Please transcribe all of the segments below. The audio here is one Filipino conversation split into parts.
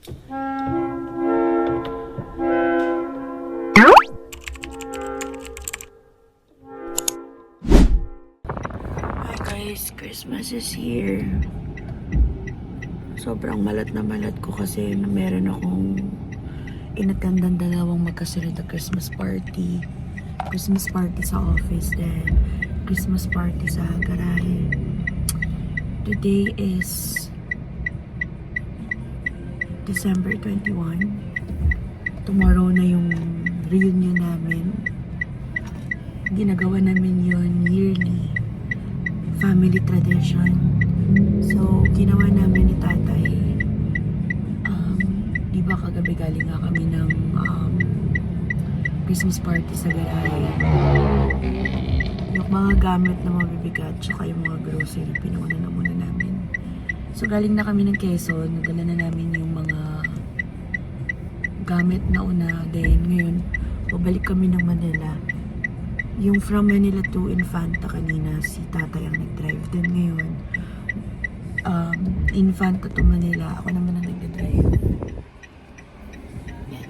Hi guys, Christmas is here. Sobrang malat na malat ko kasi meron akong inatendan dalawang magkasunod na Christmas party. Christmas party sa office din. Christmas party sa garahe. Today is December 21. Tomorrow na yung reunion namin. Ginagawa namin yun yearly. Family tradition. So, ginawa namin ni tatay. Di ba kagabi galing nga kami ng Christmas party sa garahe. Yung mga gamit na mabibigat, tsaka yung mga grocery, pinuuna na muna namin. So, galing na kami ng Quezon. Nadala na namin yung mga gamit na una. Then, ngayon, babalik kami ng Manila. Yung from Manila to Infanta kanina, si tatay ang nag-drive. Then ngayon, Infanta to Manila, ako naman ang nag-drive. Yan.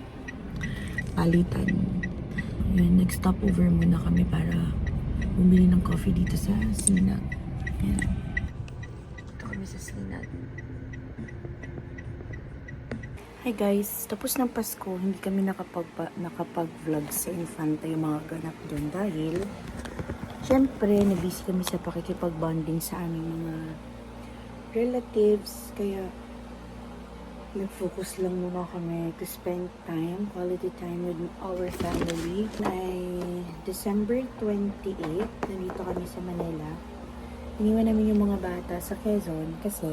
Palitan. Yun, nag-stop over muna kami para bumili ng coffee dito sa Sinag. Yan. Dito kami sa Sinag. Hi guys, tapos ng Pasko, hindi kami nakapag-vlog sa Infanta yung mga ganap doon dahil syempre, nabisi kami sa pakikipag-bonding sa aming mga relatives, kaya nag-focus lang muna kami to spend time, quality time with our family. Ay December 28, nandito kami sa Manila. Iniwan namin yung mga bata sa Quezon kasi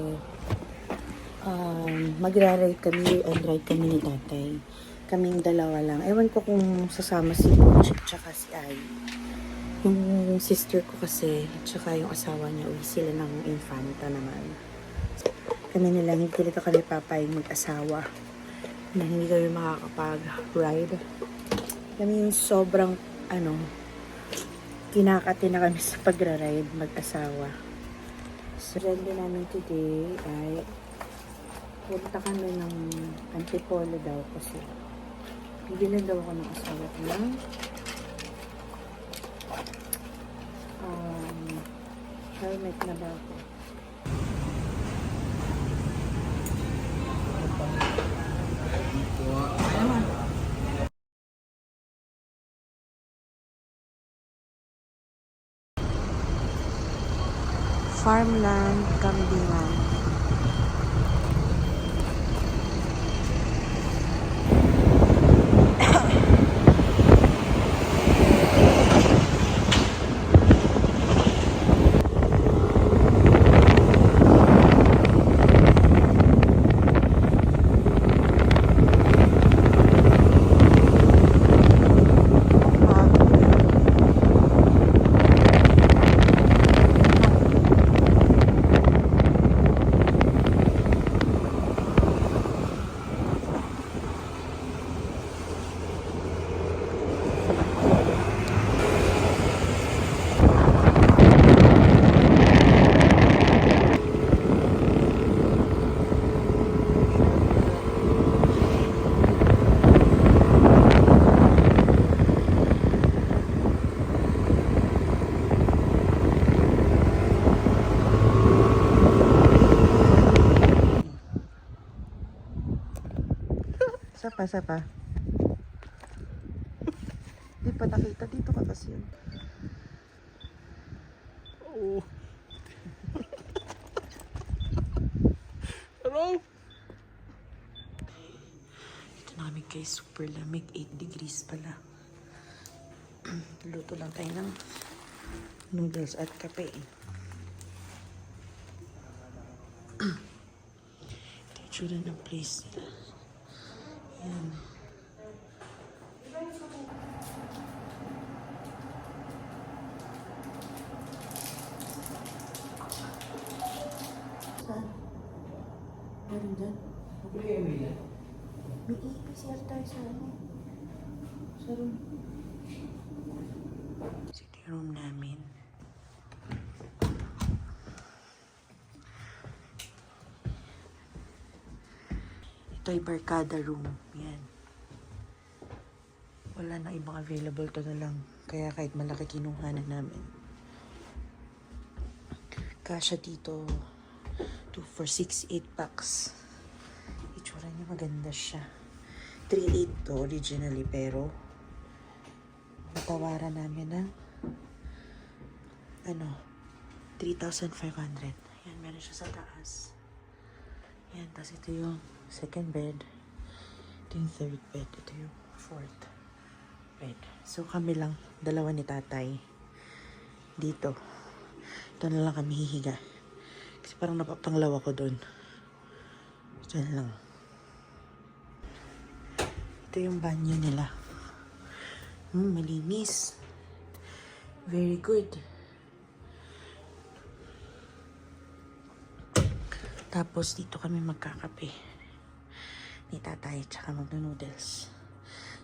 magra-ride kami and ride kami ni tatay. Kaming dalawa lang. Ewan ko kung sasama si Butch at saka si Ai. Yung sister ko kasi, at saka yung asawa niya, uwi sila ng Infanta naman. Kami nilang, hindi talaga kami papayag mag-asawa na hindi kami makakapag-ride. Kami yung sobrang, kinakati na kami sa pagra-ride mag-asawa. So, ride namin today ay punta kami ng Antipolo daw kasi bibilan daw ako ng asawa ko ng helmet na ba ako. Farmland, Kambingan. Sapa. Di pa nakita. Dito ka kasi yun. Oh. Hello? Ito namin guys, super lamig. 8 degrees pala. Luto lang tayo ng noodles at kape. Ito yung tsura ng place nila. Yan. Saan? Meron dyan? May EPCR tayo sa sa room. Sitting room namin. Ito Ito'y barkada room. Yan. Wala na ibang available, to na lang. Kaya kahit malaki kinuha na namin. Kasya dito. 2 for 6, 8 packs. Itsura niya maganda siya. 3.8 to originally, pero natawaran namin ng 3,500. Yan, meron siya sa taas. Yan, tapos ito yung second bed. Ito yung third bed. Ito yung fourth bed. So kami lang, dalawa ni tatay dito. Ito na lang kami hihiga. Kasi parang napapanglaw ako doon. Ito na lang. Ito yung banyo nila. Malinis. Very good. Tapos dito kami magkakape ni tatay tsaka magno-noodles.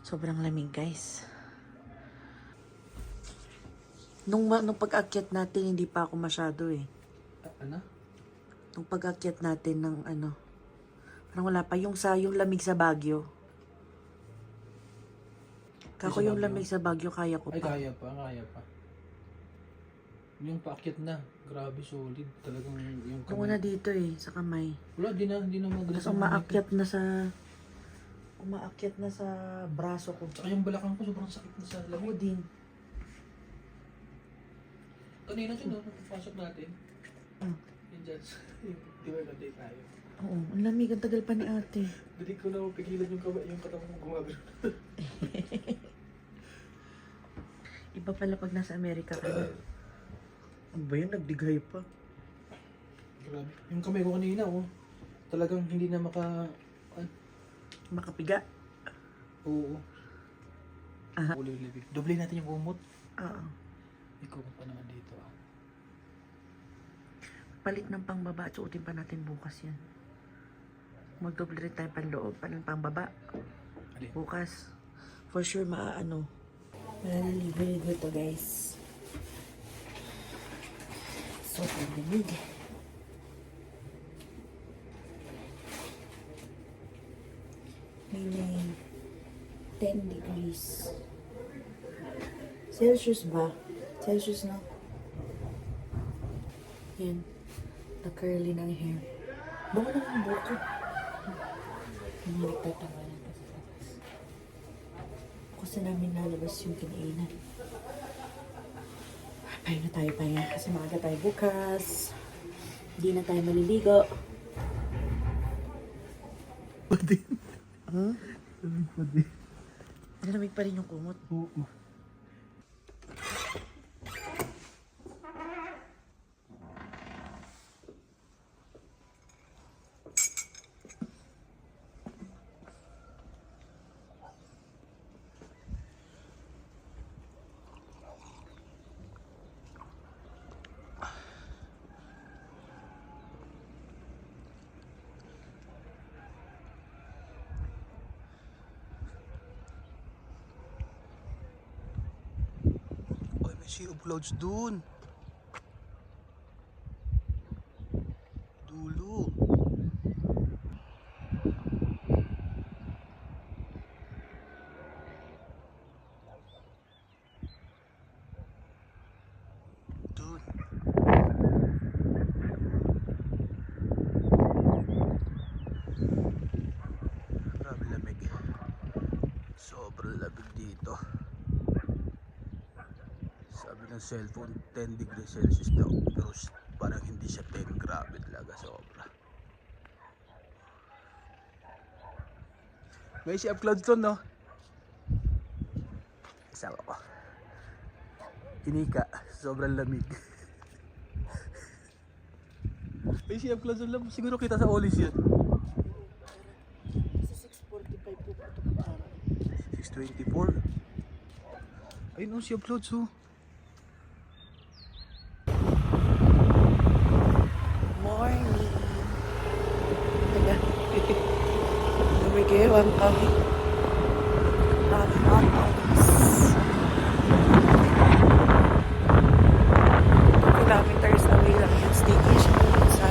Sobrang lamig, guys. Nung pag-akyat natin, hindi pa ako masyado eh. Ano? Nung pag-akyat natin ng parang wala pa. Yung lamig sa Baguio. Kako yung lamig sa Baguio, kaya ko Ay, pa. kaya pa. Yung paakyat na. Grabe, solid. Talagang yung Kung na dito eh, sa kamay. Wala, di na magalas. Tapos umaakyat na sa braso ko. Saka yung balakang ko, sobrang sakit na sa Ako lamig. din. Kanina din, napapasok natin. Yung dyan. Di ba nantay tayo? Oo, ang lamig. Ang tagal pa ni ate. Hindi ko na mapigilan yung katawan ko gumagano. Iba pala pag nasa Amerika ka. Ano ba yun? Nagdigay pa. Grabe. Yung kamay ko kanina, talagang hindi na Makapiga. Oo. Aha. Ulibig. Doble natin yung kumot. Oo. Ikaw pa naman dito. Palit ng pangbaba at suotin pa natin bukas yan. Magdoble rin tayo panloob. Pangbaba. Alin? Bukas. For sure, Very good to, guys. Sobrang lamig. May 10 degrees. Celsius ba? Celsius na. Yan. Na-curly ng hair. Baka lang ang buko. Yung mga nagtatawanan pa sa labas. Bukas na namin lalabas yung kinainan. Pahinga na tayo, pahinga. Kasi maaga tayo bukas. Hindi na tayo maliligo. Pati. Pati. Nalamig pa rin yung kumot. Oo. Sea of Clouds dun. Dulo. Dun. Grabe lamig. Sobrang lamig dito. Sabi ng cellphone 10 degrees Celsius daw, pero parang hindi siya 10, grabe talaga, sobra. May sea of clouds doon, no? Isang ako. Inika, sobrang lamig. May sea of clouds doon, siguro kita sa Olis yan. Sa 6:45 po ito magkara. 6:24. Ayun, sea of clouds, oh. Morning. Namigewang kami. Not always. 2 kilometers away lang yung staycation sa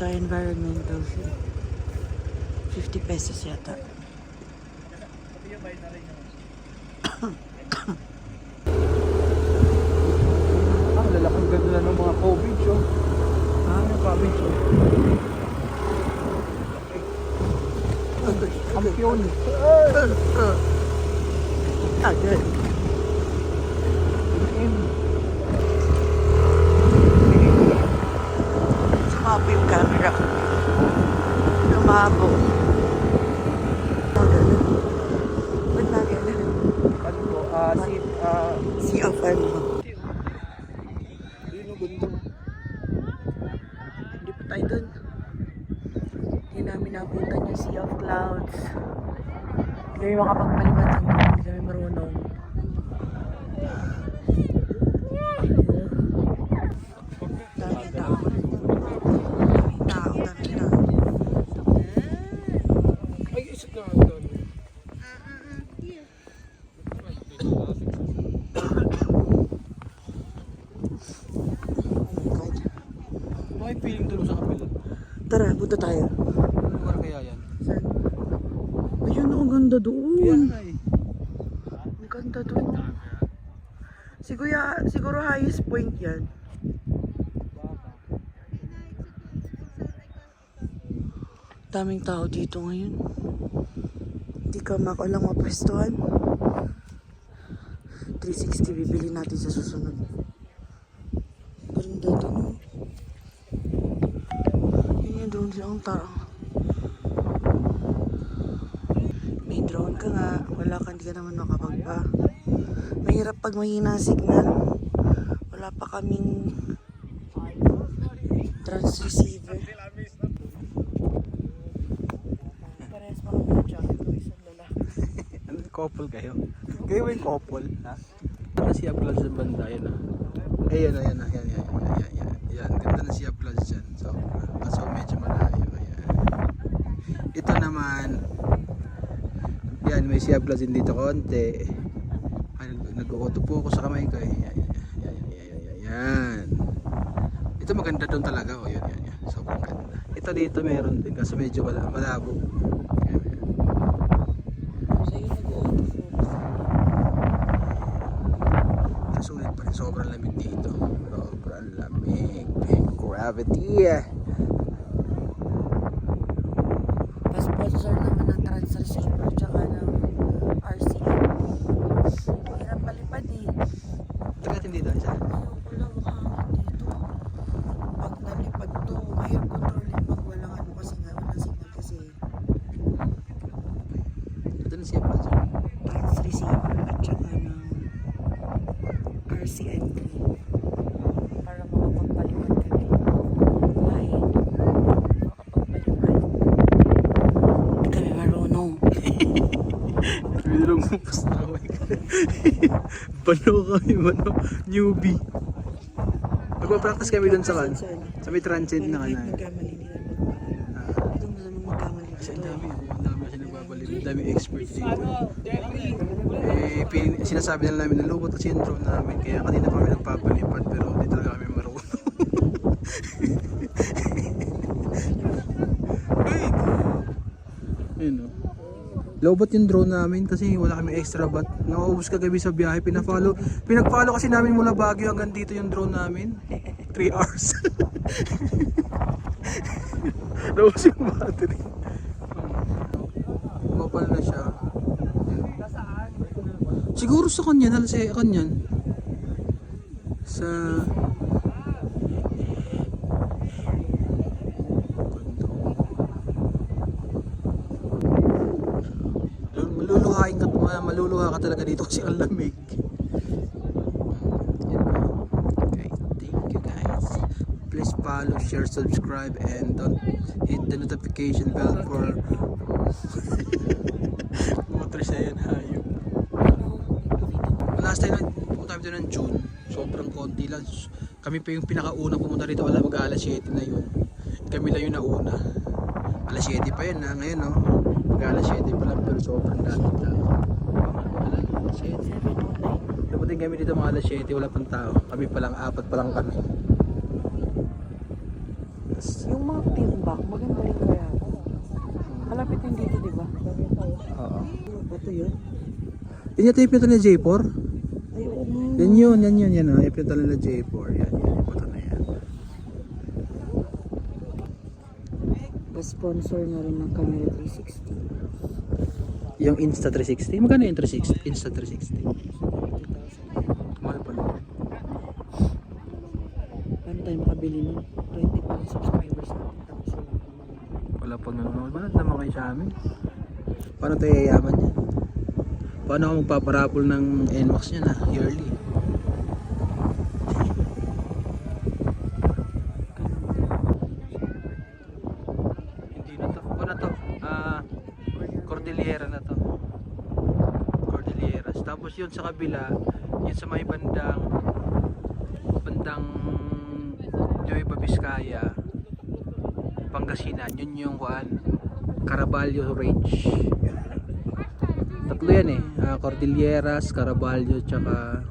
Ito, environmental fee. 50 pesos yata. Lalakang ganda na ng mga cabbage, oh. Yung cabbage, oh. Kampiyon. Agad. Sumabo yung camera ko. Lumabo. Magano. Ba't magano? Ano po, Sea of ano. yun ang ganda. Hindi pa tayo dun. Hindi namin nabutan yung Sea of Clouds. Hindi kami makapagpalipat hanggang hindi kami marunong. Daming tao. Daming tao, daming tao. Ay, isip na nga doon. Oh my God. May feeling doon sa kapila. Tara, punta tayo. Anong lugar kaya yan? Saan? Ayun, ang ganda Kaya doon. nga eh. Ang ganda doon. Siguro highest point yan. Daming tao dito ngayon. Hindi ka walang mapwestuhan. 360 bibili natin sa susunod. Ganda doon. Yun yung doon silang tao. May drone ka nga. Wala ka, hindi ka naman makapagpa. Mahirap pag mahina ang signal. Wala pa kaming transceiver. Parehas pa kami ng jacket ng isang lalaki. Ano, couple kayo? Kayo ba yung couple? Ha? Ganda siya plus sa banda, yan ah. Ayan. Ganda na siya plus dyan. So medyo malayo. Ayan. Ito naman, yan, may siya plus din dito konti. Ay, nag-auto po ako sa kamay ko eh. Yan. Ito maganda doon talaga. Oh, yan. Sobrang ganda. Ito dito meron din kasi medyo malabo. Sa'yo nag-auto-focus. Sulit pa rin, sobrang lamig dito. Sobrang lamig. Gravity. Pa-sponsor naman ng Transreceiver tsaka ng RCM. Hirap palipad eh. Tagat hindi tayo siya. Ayoko lang makakit dito. Pag nalipad to, mahirap kontrolin pag walang ano kasi nga, walang signal kasi. Ito na siya pa siya. Transreceiver at tsaka ng RCM3 para makapagpalipad kami. Ay, makapagpalipad. Hindi kami marunong. Binulong mo pa sa kamay ko. Bano. Newbie. Magpa-practice kami doon sa kan. Sa may transient na Kahit kanan. magkamali nila. Ito mo naman magkamali Kasi dito. ang dami kasi nagbabalik. Ang dami expert dito. Sinasabi na namin na lubot kasi yung drone namin. Kaya kanina pa kami nagpapalipad pero hindi talaga kami marunong. Ayun o. Lobot yung drone namin kasi wala kami extra bat. Nauubos kagabi sa biyahe. Pinagfollow kasi namin mula Baguio hanggang dito yung drone namin. 3 hours. Naubos yung battery. Mapal na siya. Siguro sa kanyan, sa maluluha ka talaga dito kasi ang lamig. Okay, thank you guys. Please follow, share, subscribe, and don't hit the notification bell for motor siya yan, hayop. Last time pumunta kami doon ng June, sobrang konti lang. Kami pa yung pinakauna pumunta rito, wala mag-alas 7 na yun. Kami lang yung nauna. Alas 7 pa yun na ngayon, no? Mag-alas 7 pa lang pero sobrang dami tao. Alas 7. Dapating kami dito mga alas 7, wala pang tao. Kami pa lang, 4 pa lang kami. Yung mga timbak, maganda rin kaya. Malapit yung dito, di ba? Oo. Ito yun. Yun yata yung pinto nila J4? Ay, oo nga. Yan yun. Yung pinto nila J4. Yan, yung pinto na yan. Pa-sponsor na rin ng Camera 360. Yung Insta360? Magkano yung Insta360? Mahal pa naman. Paano tayo makabili nun? 20 pa ang subscribers natin. Tapos wala pa naman. Wala pang nanonood. Manat naman kayo sa amin. Paano tayo yayaman yan? Paano ako magpaparapol ng NMAX niya na yearly? Hindi na to. Ano na to? Cordillera na to. Cordilleras. Tapos yun sa kabila, yun sa may bandang Nueva Vizcaya, Pangasinan. Yun yung Caraballo Range. Tatlo yan eh. Cordilleras, Caraballo, tsaka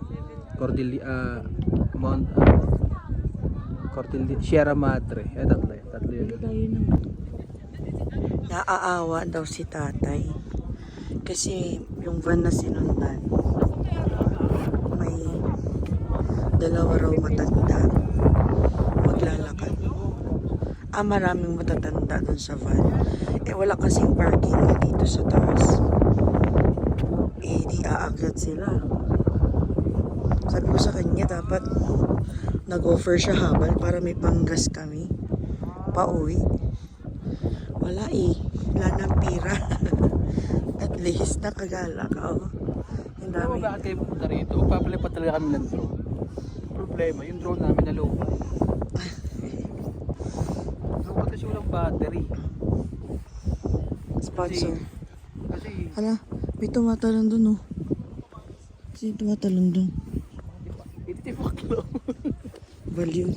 Sierra Madre. Tatlo yan. Tatlo yun. Naaawa daw si tatay. Kasi yung van na sinundan, may dalawa raw matanda. Maglalakad. Maraming matatanda dun sa van. Wala kasing parking na dito sa taas. Di aakyat sila. Sabi ko sa kanya, dapat nag-offer siya habal para may panggas kami. Pauwi. Wala wala nang pira. At least nakagala ka. Ang Pero dami. bakit kayo pupunta rito? Magpapalipat talaga kami ng drone. Problema, yung drone namin na low. Low kasi walang battery. Sponsor. Kasi Hala, may tumatalon dun, oh. Sino tumatalon dun? ititipak lang. Baliw.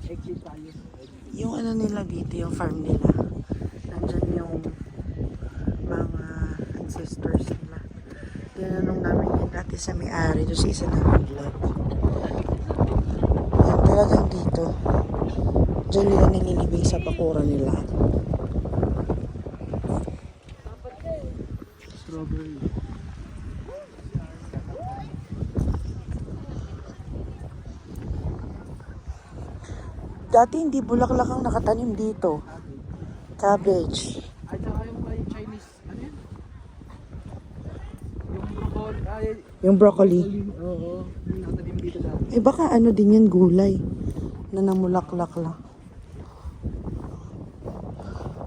Exit tayo. Yung ano nila dito, yung farm nila. Nandyan yung mga ancestors nila. Tinanong namin yun dati sa may-ari doon sa isa ng vlog. Yan talagang dito. Diyan nila nililibing sa pakura nila. Strawberry. Dati hindi bulaklak ang nakatanim dito. Cabbage. Ay, saka yung kay Chinese, ano yun? Yung broccoli. Oo. Yung nakatanim dito dati. Baka ano din yan, gulay. Na namulaklak lang.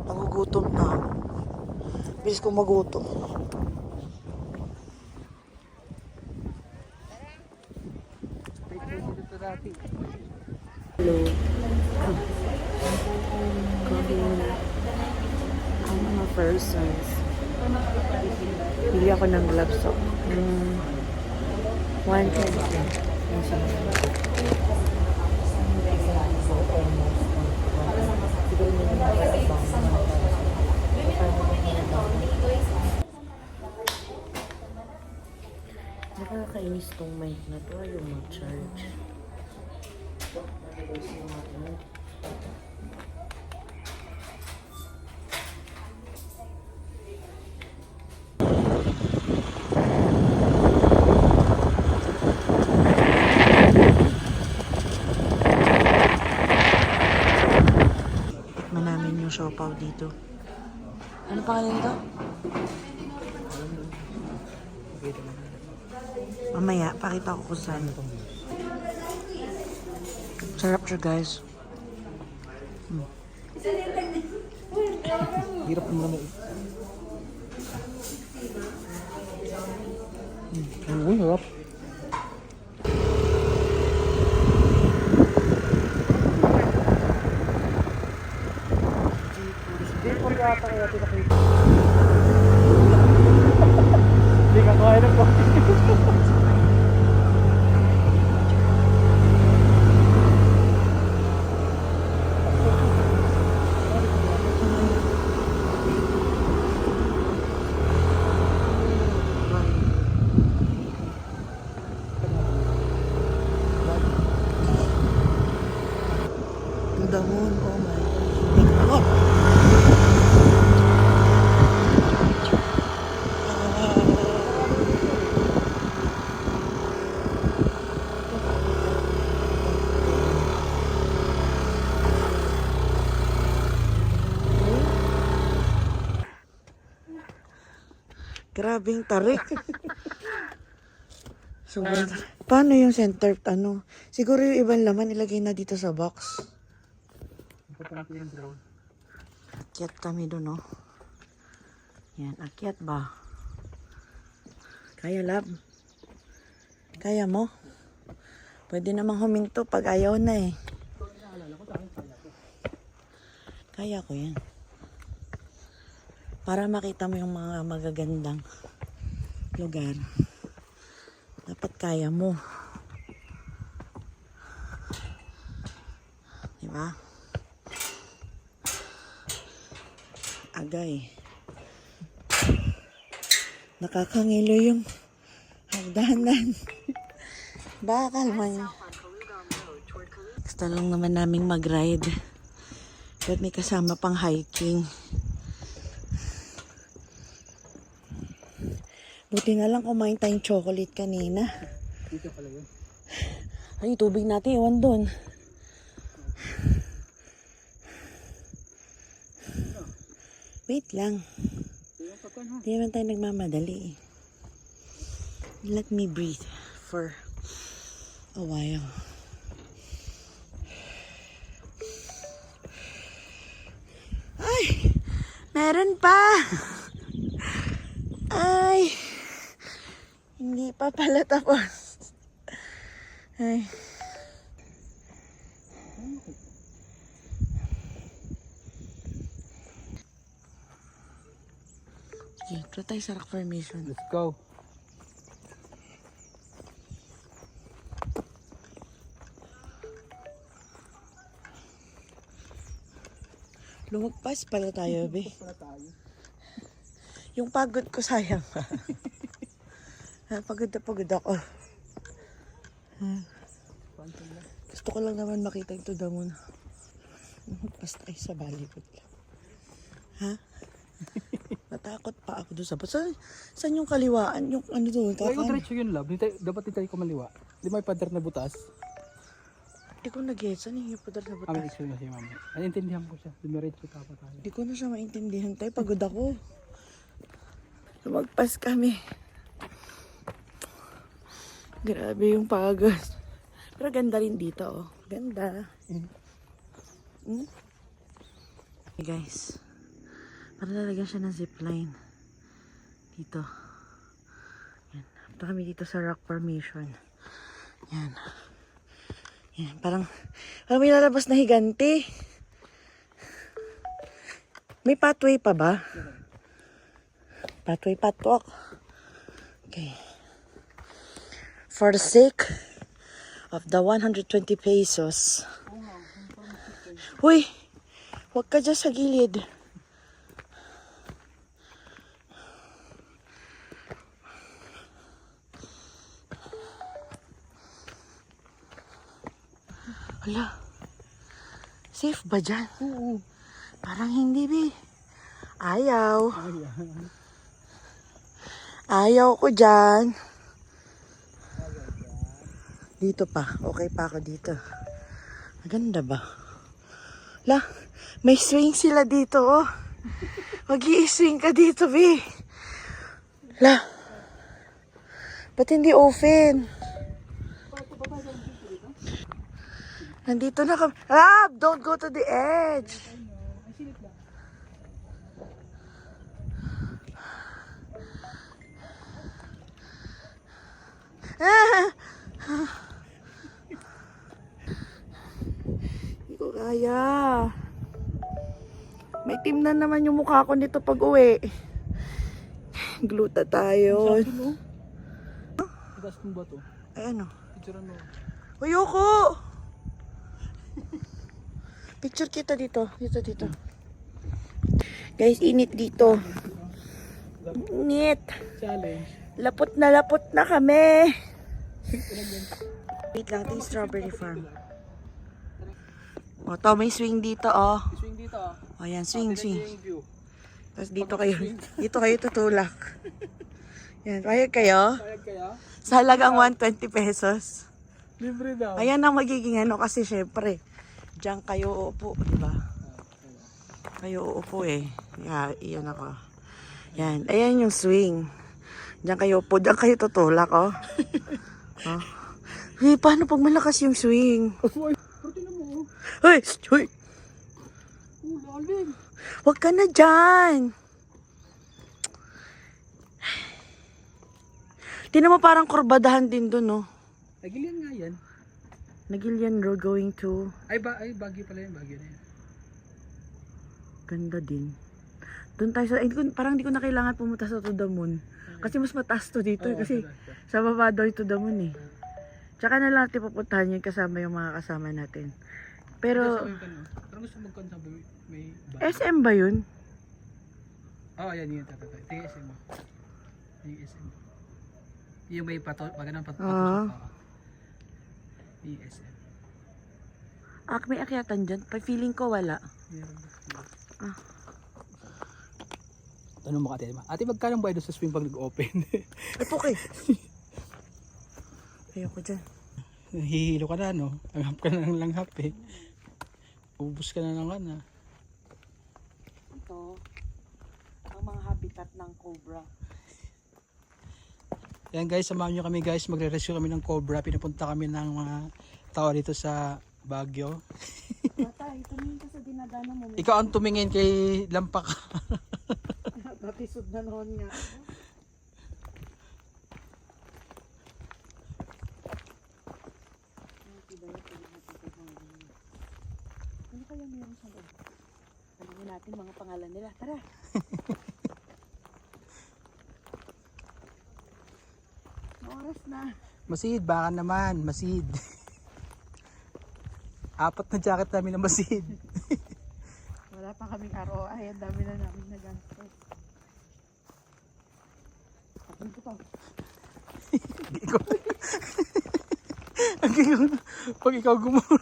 Nagugutom na ako. Bilis ko magutom. Dito dati. Hello. Ang mga persons. Bili ako ng gloves. So, 120. Nakakainis tong mic na to. Ayaw mag-charge. Manamin yung siopaw dito. Ano pangalan nito? Mamaya, pakita ko kung saan. Sarap siya, guys. Hirap mo naman. Ang hirap. Hindi ka kaya ng coffee. Grabing tarik. Sobrang paano yung center, ano? Siguro yung ibang laman ilagay na dito sa box. Akyat kami doon, no? Yan, akyat ba? Kaya, lab? Kaya mo? Pwede namang huminto pag ayaw na eh. Kaya ko yan. Para makita mo yung mga magagandang lugar. Dapat kaya mo. Diba? Agay. Nakakangilo yung hagdanan. Bakal man. Gusto lang naman naming mag-ride. But may kasama pang hiking. Buti na lang kumain tayong chocolate kanina. Dito pala yun. Ay, tubig natin iwan doon. Wait lang. Hindi naman tayo nagmamadali eh. Let me breathe for a while. Ay! Meron pa! Ay! Hindi pa pala tapos. Ay. Sige, try tayo sa rock formation. Let's go. Lumagpas pala tayo, be. Yung pagod ko sayang. Pagod na pagod ako. Gusto ko lang naman makita yung tudamon. Lumagpas tayo sa Bollywood. Ha? Natakot pa ako doon sa bus. Saan yung kaliwaan? Yung ano doon? Ay, kung diretso yun, love. Dapat di tayo kumaliwa. Di may pader na butas. Hindi ko nag-get. Saan yung padar na Ang butas? explain na siya, mami. Naintindihan ko siya. Dumiretso tayo tayo. Hindi ko na siya maintindihan tayo. Pagod ako. Lumagpas kami. Grabe yung pagod. Pero ganda rin dito, oh. Ganda. Hey guys. Para lalagyan siya ng zipline. Dito. Yan. Punta kami dito sa rock formation. Yan. Yan. Parang may lalabas na higante. May pathway pa ba? Pathway patok. Okay. For the sake of the 120 pesos. Uy! Huwag ka dyan sa gilid. Hala. Safe ba dyan? Oo. Parang hindi, be. Ayaw. Ayaw ko dyan. Dito pa. Okay pa ako dito. Maganda ba? La, may swing sila dito, oh. Mag-i-swing ka dito, be. La. Ba't hindi open? Nandito na kami. Rab, don't go to the edge. Hindi ko kaya. May team na naman yung mukha ko nito pag uwi. Gluta tayo. Tagas mo ba to? Ay ano? Picturean mo. Ayoko! Picture kita dito. Dito. Guys, init dito. Init. Challenge. Lapot na kami. Wait lang, ito yung strawberry farm. O, to, may swing dito, oh. Swing dito ah. O, yan, swing. Yung view. Tapos dito kayo tutulak. Yan, payag kayo? Payag kaya? Sa halagang 120 pesos. Libre daw. Ayan ang magiging ano, kasi syempre, diyan kayo uupo, di ba? Kayo uupo eh. Yeah, iyan ako. Yan, ayan yung swing. Diyan kayo po. Diyan kayo tutulak, oh. Oh. Hey, paano pag malakas yung swing? Pero tinan mo. Hoy! Hoy! Lalim. Huwag ka na dyan! Tinan mo parang kurbadahan din dun, oh. Nagilian nga yan. Nagilian Road going to... Ay, Baguio pala yun. Baguio na yun. Ganda din. Doon tayo sa... parang di ko na kailangan pumunta sa To The Moon. Kasi mas mataas to dito. Kasi sa baba daw To The Moon eh. Tsaka na lang natin pupuntahan yun kasama yung mga kasama natin. Pero... Parang gusto magkonsaba may... SM ba yun? Oo, yan yun. Ito yung SM mo. Yung SM. Yung may ganang patusok. Yung SM. May akyatan dyan. Feeling ko wala. Ah. Tanong mo ka ate, ate magkano ba doon sa swing pag nag-open? Ay, okay. Ayoko dyan. Hihilo ka na, no? Langhap ka na ng langhap eh. Ubus ka na ng ano. Ito, ang mga habitat ng cobra. Yan guys, samahan nyo kami guys. Magre-rescue kami ng cobra. Pinapunta kami ng mga tao dito sa Baguio. Tatay, tumingin ka sa dinadaanan mo. Ikaw ang tumingin kay Lampak. Natisod na noon nga. Ano kaya meron sa loob? Tanungin natin mga pangalan nila. Tara! Oras na. Masid, baka naman. Masid. 4 na jacket namin na masid. Wala pa kaming araw. Ay, ang dami na namin nagastos. Tapin ko to. Pag ikaw gumulo.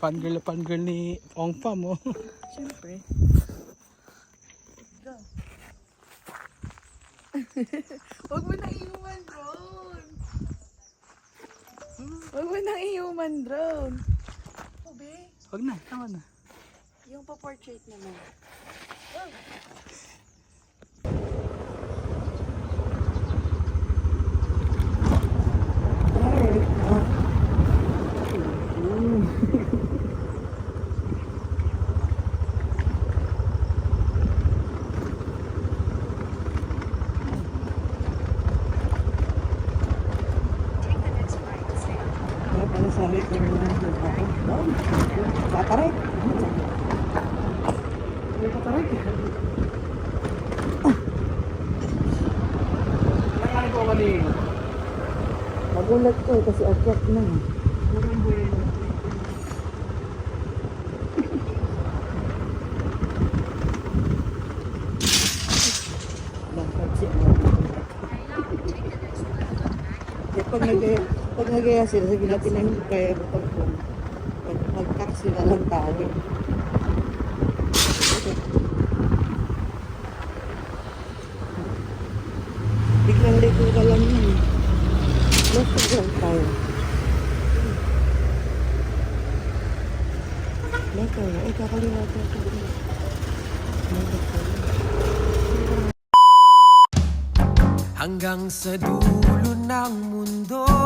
Fangirl ni Ong Pam, oh. Siyempre. Go. Huwag mo nang iuman drone. Huwag mo nang iuman drone. Obe, Wag na, tama na. yung pa-portrait naman. Nagulat ko kasi akyat na. Pag nagaya sila, sabi natin na hindi kaya pag mag-taxi na lang tayo. Biglang liko ka lang yun. Basta dyan tayo. Leko, kakalimutan ko. Hanggang sa dulo ng mundo